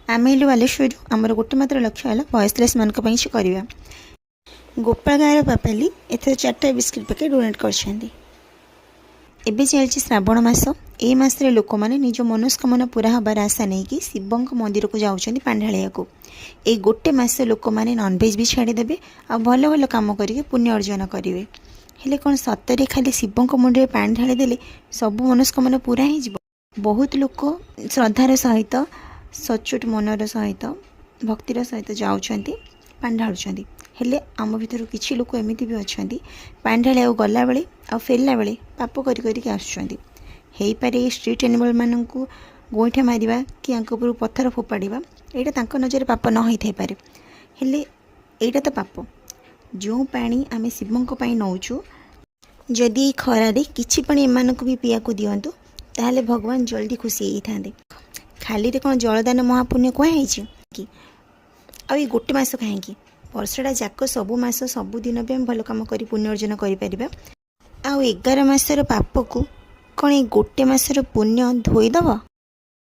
आम हेलु बालेश्वर आमर गोटे मात्र लक्ष्य है वयसलेस मान करवा। गोपाल गाँव पापाली एथर 4टा बिस्किट पैकेट डोनेट कर चलती श्रावण मास। ए मासरे लोक मैंने निज मनस्कामना पूरा हबार आशा नहीं कि शिव मंदिर को जाऊँच पांढालिया को। ए गोटे मास लोक मैंने नॉनवेज भी छाड़ीदे आ भल भल कम करके पुण्य अर्जन करेंगे। हेले कौन सतरे खाली शिव मुंडे पानी ढाली देले सब मनस्कामना पूरा हो? बहुत लोक श्रद्धार सहित सचोट मनर सहित भक्तिर सहित जाऊँच पानी ढालुंट। हेले आम भर किसी लोक एमती भी अच्छा पानी ढाली गला बेले आ फेरला बेले पाप करके आसुँच। हो पारे स्ट्रीट एनिमल मान गोईठा मारिबा कि ऊपर पत्थर फोपाड़ा यहाँ नजर पाप न होई पारे। हेले एटा तो पाप जो पानी आम शिव नौचु जदि खरारे किछि पानी एमान को भी पिया को दिंतु ताहले भगवान जल्दी खुशी होते। खाली रे कौन जलदान महापुण्य कहुई कि आ गोटे मस कहीं वर्षटा जाक सबू मास सबुदिन भी आम भल कम कर पुण्य अर्जन कर। 11 मासर पाप को कौन गोटे मासर पुण्य धोईदब?